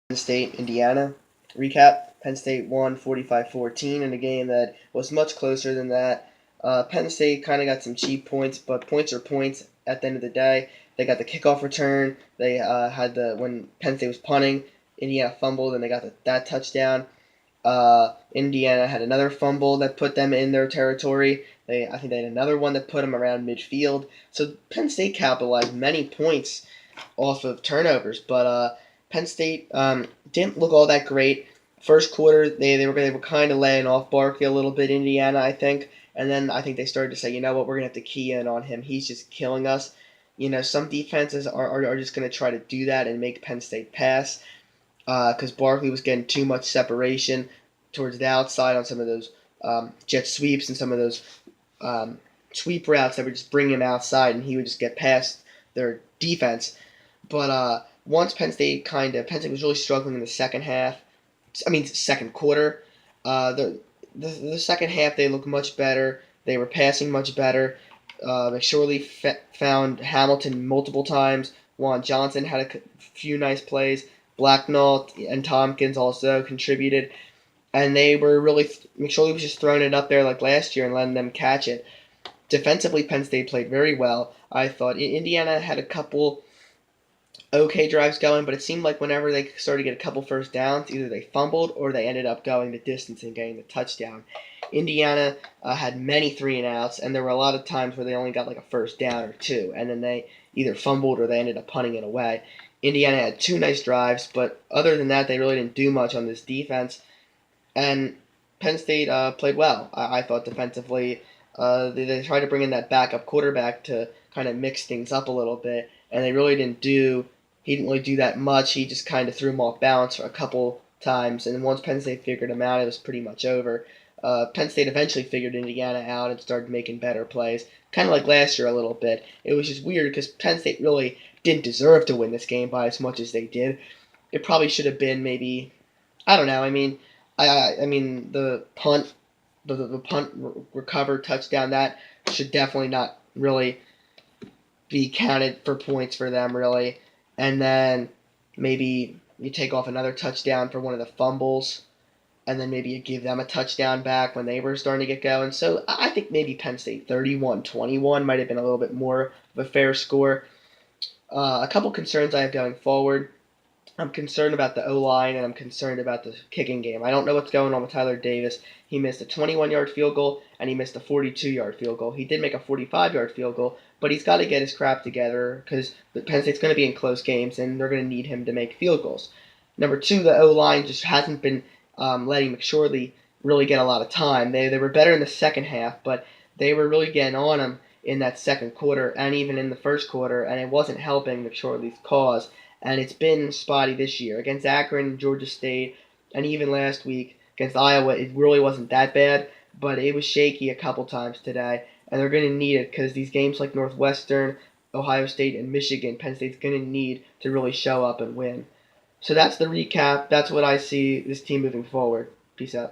Penn State, Indiana. Recap: Penn State won 45-14 in a game that was much closer than that. Penn State kind of got some cheap points, but points are points at the end of the day. They got the kickoff return. They had when Penn State was punting, Indiana fumbled, and they got that touchdown. Indiana had another fumble that put them in their territory. I think they had another one that put them around midfield. So Penn State capitalized many points off of turnovers, but Penn State didn't look all that great. First quarter, they were kind of laying off Barkley a little bit, Indiana, I think, and then I think they started to say, you know what, we're gonna have to key in on him. He's just killing us. Some defenses are just going to try to do that and make Penn State pass because Barkley was getting too much separation towards the outside on some of those jet sweeps and some of those sweep routes that would just bring him outside, and he would just get past their defense. But once Penn State was really struggling in the second quarter. The second half they looked much better. They were passing much better. McSorley found Hamilton multiple times. Juan Johnson had a few nice plays. Blacknall and Tompkins also contributed. And they were really McSorley was just throwing it up there like last year and letting them catch it. Defensively, Penn State played very well. I thought Indiana had a couple okay drives going, but it seemed like whenever they started to get a couple first downs, either they fumbled or they ended up going the distance and getting the touchdown. Indiana had many 3-and-outs, and there were a lot of times where they only got like a first down or two, and then they either fumbled or they ended up punting it away. Indiana had two nice drives, but other than that, they really didn't do much on this defense. And Penn State played well. I thought defensively. They tried to bring in that backup quarterback to kind of mix things up a little bit, and they really didn't do. He didn't really do that much. He just kind of threw him off balance for a couple times, and then once Penn State figured him out, it was pretty much over. Penn State eventually figured Indiana out and started making better plays, kind of like last year a little bit. It was just weird because Penn State really didn't deserve to win this game by as much as they did. It probably should have been maybe, I don't know. I mean the punt, the punt recovered touchdown that should definitely not really be counted for points for them really. And then maybe you take off another touchdown for one of the fumbles, and then maybe you give them a touchdown back when they were starting to get going. So I think maybe Penn State 31-21 might have been a little bit more of a fair score. A couple concerns I have going forward. I'm concerned about the O-line, and I'm concerned about the kicking game. I don't know what's going on with Tyler Davis. He missed a 21-yard field goal, and he missed a 42-yard field goal. He did make a 45-yard field goal, but he's got to get his crap together because Penn State's going to be in close games, and they're going to need him to make field goals. Number two, the O-line just hasn't been letting McSorley really get a lot of time. They were better in the second half, but they were really getting on him in that second quarter and even in the first quarter, and it wasn't helping McSorley's cause. And it's been spotty this year. Against Akron, Georgia State, and even last week against Iowa, it really wasn't that bad, but it was shaky a couple times today, and they're going to need it because these games like Northwestern, Ohio State, and Michigan, Penn State's going to need to really show up and win. So that's the recap. That's what I see this team moving forward. Peace out.